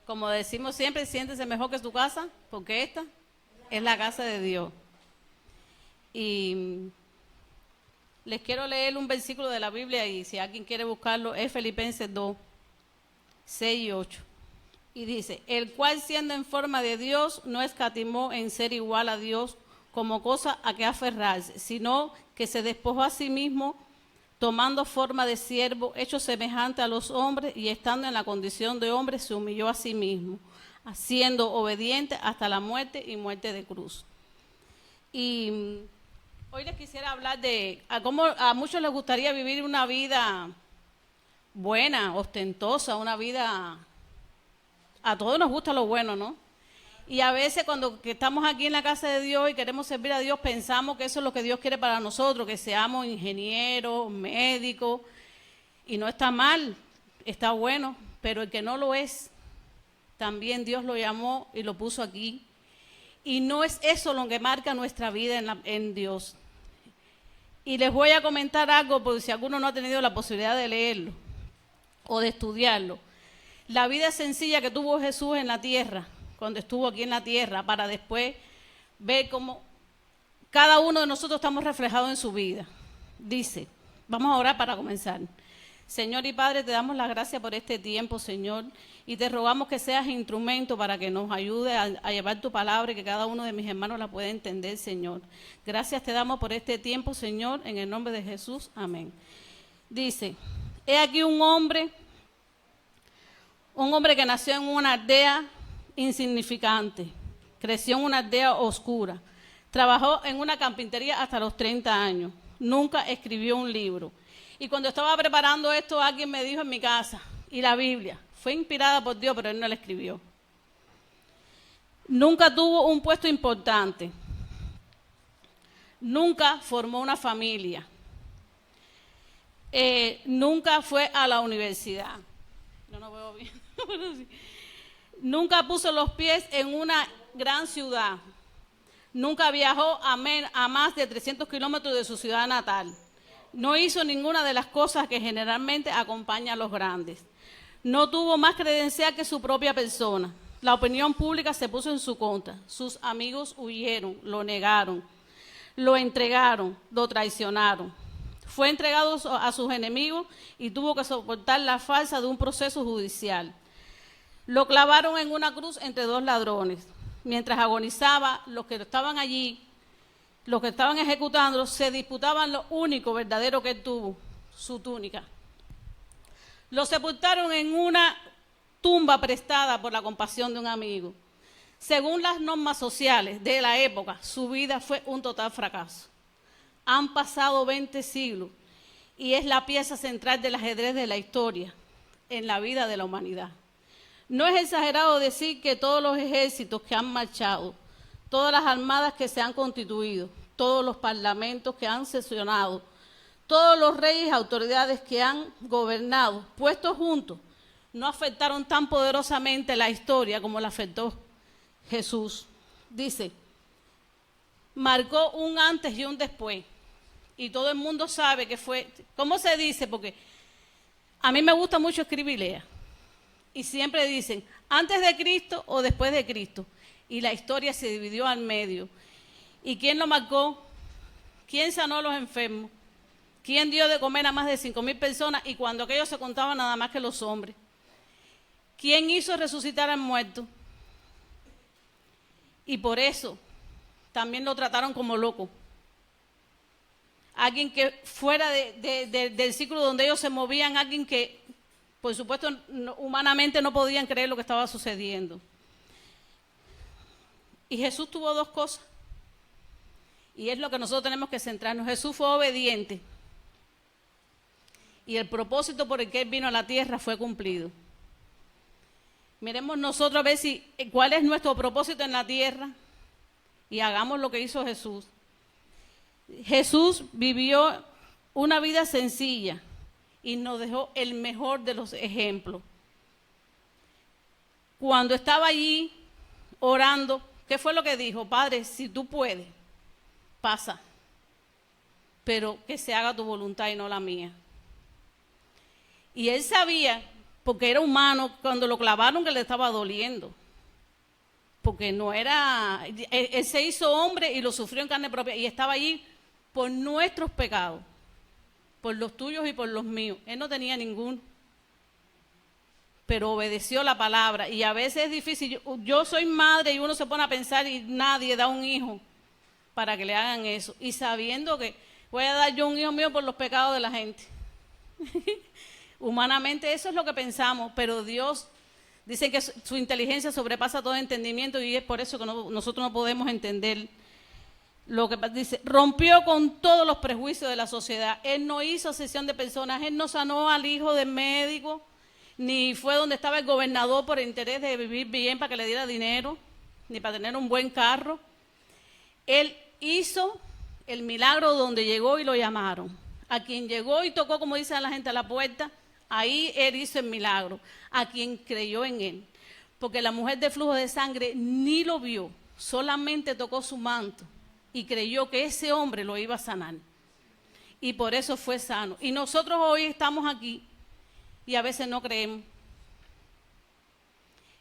Como decimos siempre, siéntese mejor que tu casa, porque esta es la casa de Dios. Y les quiero leer un versículo de la Biblia y si alguien quiere buscarlo, es Filipenses 2, 6 y 8. Y dice, el cual siendo en forma de Dios, no escatimó en ser igual a Dios como cosa a que aferrarse, sino que se despojó a sí mismo, tomando forma de siervo, hecho semejante a los hombres, y estando en la condición de hombre, se humilló a sí mismo, siendo obediente hasta la muerte y muerte de cruz. Y hoy les quisiera hablar de cómo a muchos les gustaría vivir una vida buena, ostentosa, una vida... A todos nos gusta lo bueno, ¿no? Y a veces cuando estamos aquí en la casa de Dios y queremos servir a Dios, pensamos que eso es lo que Dios quiere para nosotros, que seamos ingenieros, médicos, y no está mal, está bueno, pero el que no lo es, también Dios lo llamó y lo puso aquí. Y no es eso lo que marca nuestra vida en Dios. Y les voy a comentar algo, porque si alguno no ha tenido la posibilidad de leerlo o de estudiarlo. La vida sencilla que tuvo Jesús en la tierra, cuando estuvo aquí en la tierra, para después ver cómo cada uno de nosotros estamos reflejados en su vida. Dice, vamos a orar para comenzar. Señor y Padre, te damos las gracias por este tiempo, Señor, y te rogamos que seas instrumento para que nos ayude a llevar tu palabra y que cada uno de mis hermanos la pueda entender, Señor. Gracias te damos por este tiempo, Señor, en el nombre de Jesús. Amén. Dice, he aquí un hombre que nació en una aldea insignificante, creció en una aldea oscura, trabajó en una carpintería hasta los 30 años, nunca escribió un libro. Y cuando estaba preparando esto, alguien me dijo en mi casa, y la Biblia fue inspirada por Dios, pero él no la escribió. Nunca tuvo un puesto importante, nunca formó una familia, nunca fue a la universidad. No veo bien. Nunca puso los pies en una gran ciudad. Nunca viajó a más de 300 kilómetros de su ciudad natal. No hizo ninguna de las cosas que generalmente acompañan a los grandes. No tuvo más credencial que su propia persona. La opinión pública se puso en su contra. Sus amigos huyeron, lo negaron, lo entregaron, lo traicionaron. Fue entregado a sus enemigos y tuvo que soportar la farsa de un proceso judicial. Lo clavaron en una cruz entre dos ladrones. Mientras agonizaba, los que estaban allí, los que estaban ejecutando, se disputaban lo único verdadero que él tuvo, su túnica. Lo sepultaron en una tumba prestada por la compasión de un amigo. Según las normas sociales de la época, su vida fue un total fracaso. Han pasado 20 siglos y es la pieza central del ajedrez de la historia en la vida de la humanidad. No es exagerado decir que todos los ejércitos que han marchado, todas las armadas que se han constituido, todos los parlamentos que han sesionado, todos los reyes y autoridades que han gobernado, puestos juntos, no afectaron tan poderosamente la historia como la afectó Jesús. Dice, marcó un antes y un después. Y todo el mundo sabe que fue, ¿cómo se dice? Porque a mí me gusta mucho escribir y leer. Y siempre dicen, antes de Cristo o después de Cristo. Y la historia se dividió al medio. ¿Y quién lo marcó? ¿Quién sanó a los enfermos? ¿Quién dio de comer a más de 5,000 personas? Y cuando aquellos se contaban nada más que los hombres. ¿Quién hizo resucitar al muerto? Y por eso también lo trataron como loco. Alguien que fuera del círculo donde ellos se movían, alguien que, por supuesto, humanamente no podían creer lo que estaba sucediendo. Y Jesús tuvo dos cosas. Y es lo que nosotros tenemos que centrarnos. Jesús fue obediente. Y el propósito por el que Él vino a la tierra fue cumplido. Miremos nosotros a ver cuál es nuestro propósito en la tierra y hagamos lo que hizo Jesús. Jesús vivió una vida sencilla y nos dejó el mejor de los ejemplos. Cuando estaba allí orando, ¿qué fue lo que dijo? Padre, si tú puedes, pasa, pero que se haga tu voluntad y no la mía. Y él sabía porque era humano, cuando lo clavaron que le estaba doliendo. Porque no era, él se hizo hombre y lo sufrió en carne propia y estaba allí por nuestros pecados, por los tuyos y por los míos. Él no tenía ninguno, pero obedeció la palabra. Y a veces es difícil, yo soy madre y uno se pone a pensar y nadie da un hijo para que le hagan eso. Y sabiendo que voy a dar yo un hijo mío por los pecados de la gente. Humanamente eso es lo que pensamos, pero Dios... Dicen que su inteligencia sobrepasa todo entendimiento y es por eso que nosotros no podemos entender lo que dice. Rompió con todos los prejuicios de la sociedad. Él no hizo acepción de personas, él no sanó al hijo del médico, ni fue donde estaba el gobernador por interés de vivir bien para que le diera dinero, ni para tener un buen carro. Él hizo el milagro donde llegó y lo llamaron. A quien llegó y tocó, como dice la gente, a la puerta, ahí él hizo el milagro, a quien creyó en él. Porque la mujer de flujo de sangre ni lo vio, solamente tocó su manto y creyó que ese hombre lo iba a sanar. Y por eso fue sano. Y nosotros hoy estamos aquí y a veces no creemos.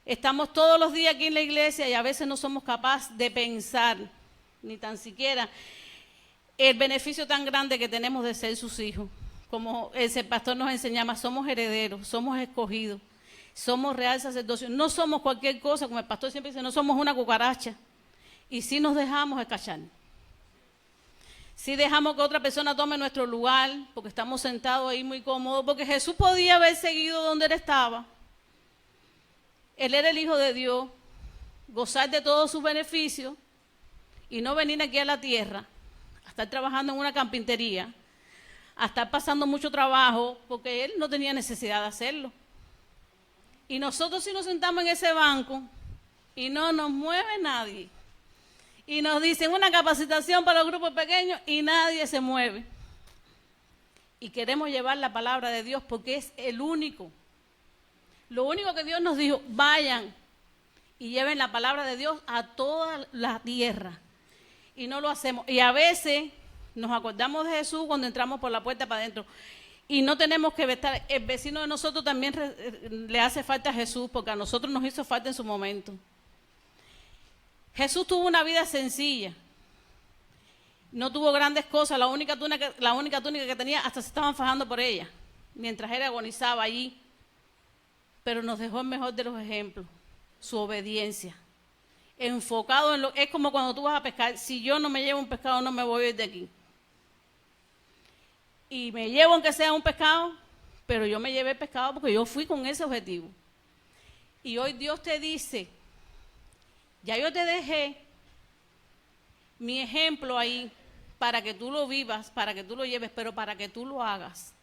Estamos todos los días aquí en la iglesia y a veces no somos capaces de pensar, ni tan siquiera el beneficio tan grande que tenemos de ser sus hijos. Como ese pastor nos enseñaba, somos herederos, somos escogidos, somos real sacerdocio, no somos cualquier cosa, como el pastor siempre dice, no somos una cucaracha. Y si nos dejamos escachar, si dejamos que otra persona tome nuestro lugar, porque estamos sentados ahí muy cómodos, porque Jesús podía haber seguido donde él estaba. Él era el Hijo de Dios, gozar de todos sus beneficios y no venir aquí a la tierra, a estar trabajando en una carpintería, a estar pasando mucho trabajo, porque él no tenía necesidad de hacerlo. Y nosotros si nos sentamos en ese banco y no nos mueve nadie, y nos dicen una capacitación para los grupos pequeños y nadie se mueve. Y queremos llevar la palabra de Dios porque es el único. Lo único que Dios nos dijo, vayan y lleven la palabra de Dios a toda la tierra. Y no lo hacemos. Y a veces nos acordamos de Jesús cuando entramos por la puerta para adentro. Y no tenemos que estar, el vecino de nosotros también le hace falta a Jesús, porque a nosotros nos hizo falta en su momento. Jesús tuvo una vida sencilla. No tuvo grandes cosas, la única túnica que tenía, hasta se estaban fajando por ella, mientras él agonizaba allí. Pero nos dejó el mejor de los ejemplos, su obediencia. Enfocado en es como cuando tú vas a pescar, si yo no me llevo un pescado no me voy a ir de aquí. Y me llevo aunque sea un pescado, pero yo me llevé el pescado porque yo fui con ese objetivo. Y hoy Dios te dice, ya yo te dejé mi ejemplo ahí para que tú lo vivas, para que tú lo lleves, pero para que tú lo hagas.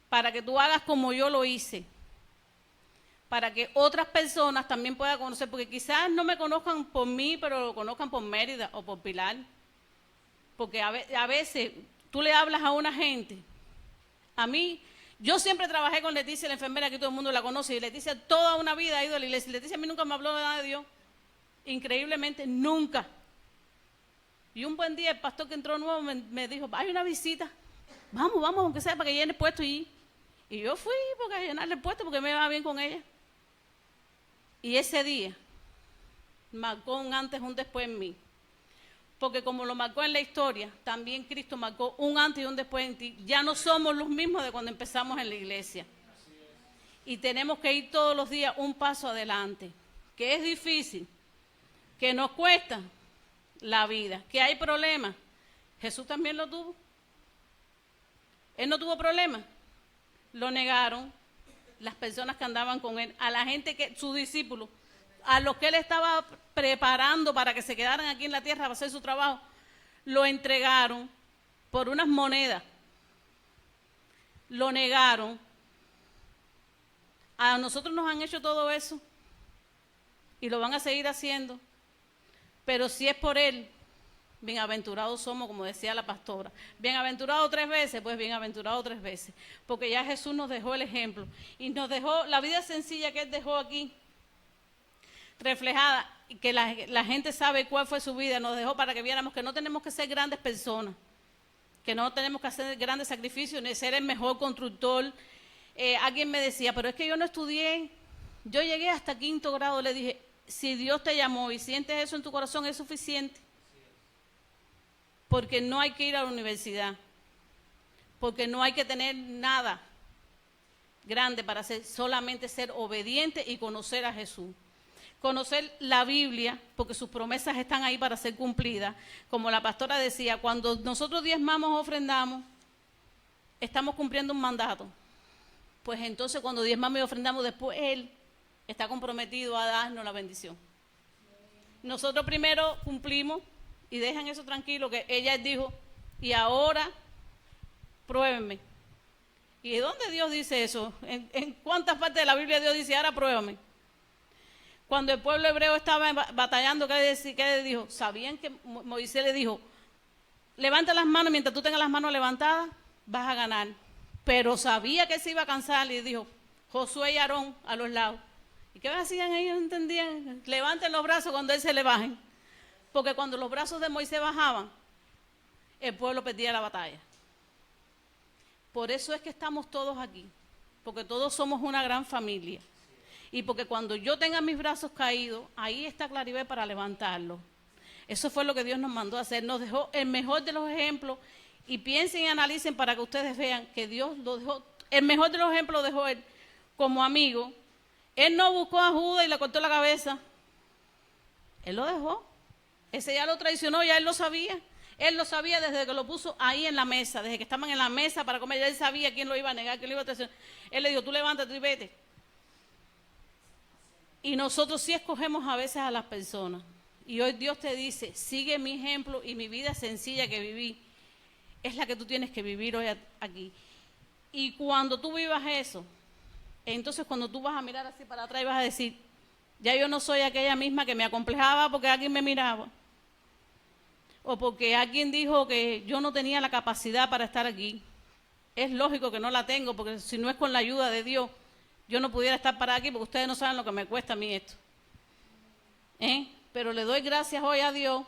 Para que tú hagas como yo lo hice. Para que otras personas también puedan conocer, porque quizás no me conozcan por mí, pero lo conozcan por Mérida o por Pilar. Porque a veces tú le hablas a una gente. A mí, yo siempre trabajé con Leticia, la enfermera, que todo el mundo la conoce, y Leticia toda una vida ha ido a la iglesia. Leticia a mí nunca me habló de nada de Dios. Increíblemente, nunca. Y un buen día el pastor que entró nuevo me dijo, hay una visita, vamos, aunque sea para que llene el puesto. Y yo fui porque a llenarle el puesto porque me iba bien con ella. Y ese día marcó un antes y un después en mí. Porque como lo marcó en la historia, también Cristo marcó un antes y un después en ti. Ya no somos los mismos de cuando empezamos en la iglesia. Y tenemos que ir todos los días un paso adelante. Que es difícil, que nos cuesta la vida, que hay problemas. Jesús también lo tuvo. Él no tuvo problemas. Lo negaron las personas que andaban con él, a la gente que, sus discípulos, a los que él estaba preparando para que se quedaran aquí en la tierra para hacer su trabajo, lo entregaron por unas monedas. Lo negaron. A nosotros nos han hecho todo eso y lo van a seguir haciendo. Pero si es por él, bienaventurados somos, como decía la pastora. Bienaventurado 3 veces, pues bienaventurado 3 veces. Porque ya Jesús nos dejó el ejemplo. Y nos dejó la vida sencilla que él dejó aquí, reflejada, y que la gente sabe cuál fue su vida. Nos dejó para que viéramos que no tenemos que ser grandes personas, que no tenemos que hacer grandes sacrificios, ni ser el mejor constructor, alguien me decía, pero es que yo no estudié, yo llegué hasta 5º grado, le dije, si Dios te llamó y sientes eso en tu corazón es suficiente, porque no hay que ir a la universidad, porque no hay que tener nada grande para solamente ser obediente y conocer a Jesús. Conocer la Biblia, porque sus promesas están ahí para ser cumplidas. Como la pastora decía, cuando nosotros diezmamos o ofrendamos, estamos cumpliendo un mandato. Pues entonces cuando diezmamos y ofrendamos, después Él está comprometido a darnos la bendición. Nosotros primero cumplimos y dejan eso tranquilo, que ella dijo, y ahora pruébenme. ¿Y de dónde Dios dice eso? ¿En cuántas partes de la Biblia Dios dice, ahora pruébame? Cuando el pueblo hebreo estaba batallando, ¿qué dijo? Sabían que Moisés le dijo, levanta las manos, mientras tú tengas las manos levantadas, vas a ganar. Pero sabía que se iba a cansar y dijo, Josué y Aarón a los lados. ¿Y qué hacían ellos? No entendían. Levanten los brazos cuando él se le bajen. Porque cuando los brazos de Moisés bajaban, el pueblo perdía la batalla. Por eso es que estamos todos aquí, porque todos somos una gran familia. Y porque cuando yo tenga mis brazos caídos, ahí está Claribel para levantarlos. Eso fue lo que Dios nos mandó a hacer. Nos dejó el mejor de los ejemplos. Y piensen y analicen para que ustedes vean que Dios lo dejó. El mejor de los ejemplos lo dejó Él como amigo. Él no buscó a Judas y le cortó la cabeza. Él lo dejó. Ese ya lo traicionó, ya Él lo sabía. Él lo sabía desde que lo puso ahí en la mesa, desde que estaban en la mesa para comer. Él sabía quién lo iba a negar, quién lo iba a traicionar. Él le dijo, tú levántate y vete. Y nosotros sí escogemos a veces a las personas. Y hoy Dios te dice, sigue mi ejemplo y mi vida sencilla que viví. Es la que tú tienes que vivir hoy aquí. Y cuando tú vivas eso, entonces cuando tú vas a mirar así para atrás y vas a decir, ya yo no soy aquella misma que me acomplejaba porque alguien me miraba. O porque alguien dijo que yo no tenía la capacidad para estar aquí. Es lógico que no la tengo, porque si no es con la ayuda de Dios, yo no pudiera estar parada aquí, porque ustedes no saben lo que me cuesta a mí esto. Pero le doy gracias hoy a Dios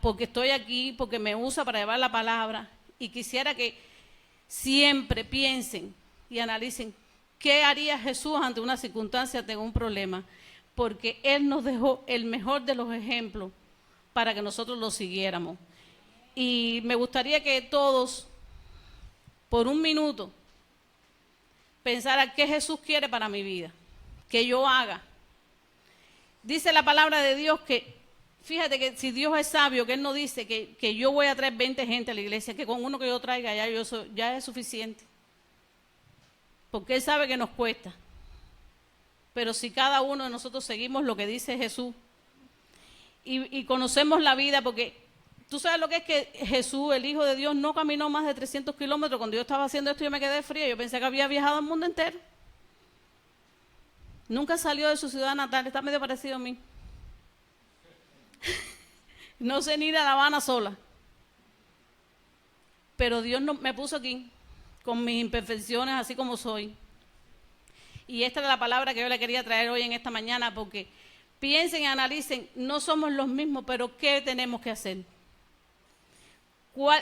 porque estoy aquí, porque me usa para llevar la palabra. Y quisiera que siempre piensen y analicen qué haría Jesús ante una circunstancia, ante un problema. Porque Él nos dejó el mejor de los ejemplos para que nosotros lo siguiéramos. Y me gustaría que todos, por un minuto, pensaran qué Jesús quiere para mi vida, que yo haga. Dice la palabra de Dios que, fíjate que si Dios es sabio, que Él no dice que yo voy a traer 20 gente a la iglesia, que con uno que yo traiga ya es suficiente. Porque Él sabe que nos cuesta. Pero si cada uno de nosotros seguimos lo que dice Jesús y conocemos la vida, porque tú sabes lo que es que Jesús, el Hijo de Dios, no caminó más de 300 kilómetros. Cuando yo estaba haciendo esto yo me quedé fría, yo pensé que había viajado al mundo entero. Nunca salió de su ciudad natal, está medio parecido a mí. No sé ni ir a La Habana sola. Pero Dios me puso aquí, con mis imperfecciones, así como soy. Y esta es la palabra que yo le quería traer hoy en esta mañana, porque piensen y analicen, no somos los mismos, pero ¿qué tenemos que hacer?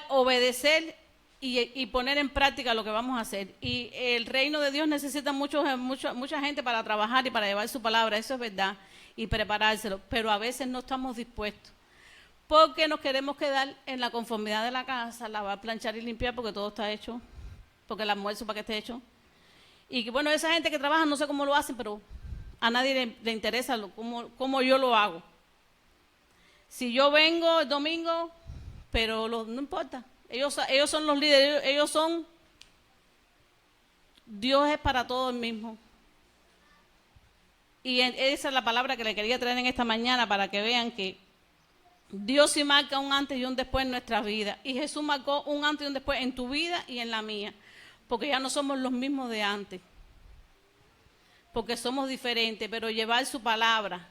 Obedecer y poner en práctica lo que vamos a hacer. Y el reino de Dios necesita mucha gente para trabajar y para llevar su palabra, eso es verdad, y preparárselo, pero a veces no estamos dispuestos, porque nos queremos quedar en la conformidad de la casa, lavar, planchar y limpiar, porque todo está hecho, porque el almuerzo para que esté hecho. Y que, bueno, esa gente que trabaja, no sé cómo lo hacen, pero a nadie le interesa cómo yo lo hago. Si yo vengo el domingo, pero no importa. Ellos son los líderes, ellos son, Dios es para todos mismo. Y esa es la palabra que le quería traer en esta mañana para que vean que Dios sí marca un antes y un después en nuestras vidas. Y Jesús marcó un antes y un después en tu vida y en la mía. Porque ya no somos los mismos de antes. Porque somos diferentes, pero llevar su palabra,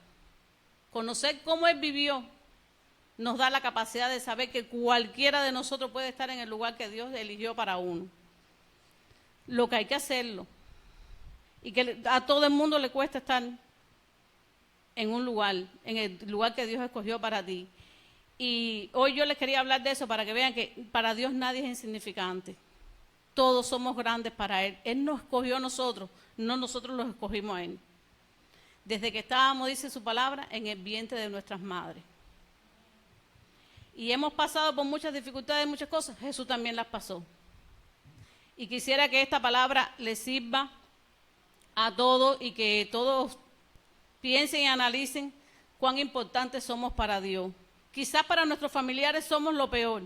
conocer cómo Él vivió, nos da la capacidad de saber que cualquiera de nosotros puede estar en el lugar que Dios eligió para uno. Lo que hay que hacerlo. Y que a todo el mundo le cuesta estar en un lugar, en el lugar que Dios escogió para ti. Y hoy yo les quería hablar de eso para que vean que para Dios nadie es insignificante. todos somos grandes para Él. Él nos escogió a nosotros, no nosotros los escogimos a Él. Desde que estábamos, dice su palabra, en el vientre de nuestras madres. Y hemos pasado por muchas dificultades, muchas cosas. Jesús también las pasó. Y quisiera que esta palabra les sirva a todos y que todos piensen y analicen cuán importantes somos para Dios. Quizás para nuestros familiares somos lo peor.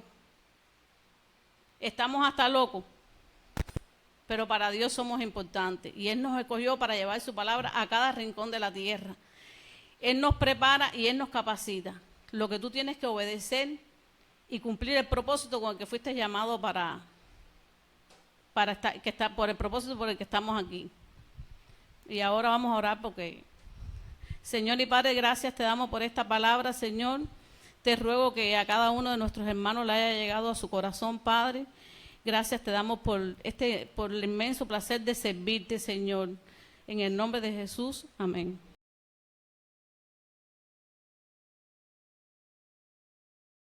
Estamos hasta locos. Pero para Dios somos importantes. Y Él nos escogió para llevar su palabra a cada rincón de la tierra. Él nos prepara y Él nos capacita. Lo que tú tienes que obedecer y cumplir el propósito con el que fuiste llamado para estar, por el propósito por el que estamos aquí. Y ahora vamos a orar porque, Señor y Padre, gracias te damos por esta palabra, Señor. Te ruego que a cada uno de nuestros hermanos le haya llegado a su corazón, Padre. Gracias te damos por el inmenso placer de servirte, Señor. En el nombre de Jesús, amén.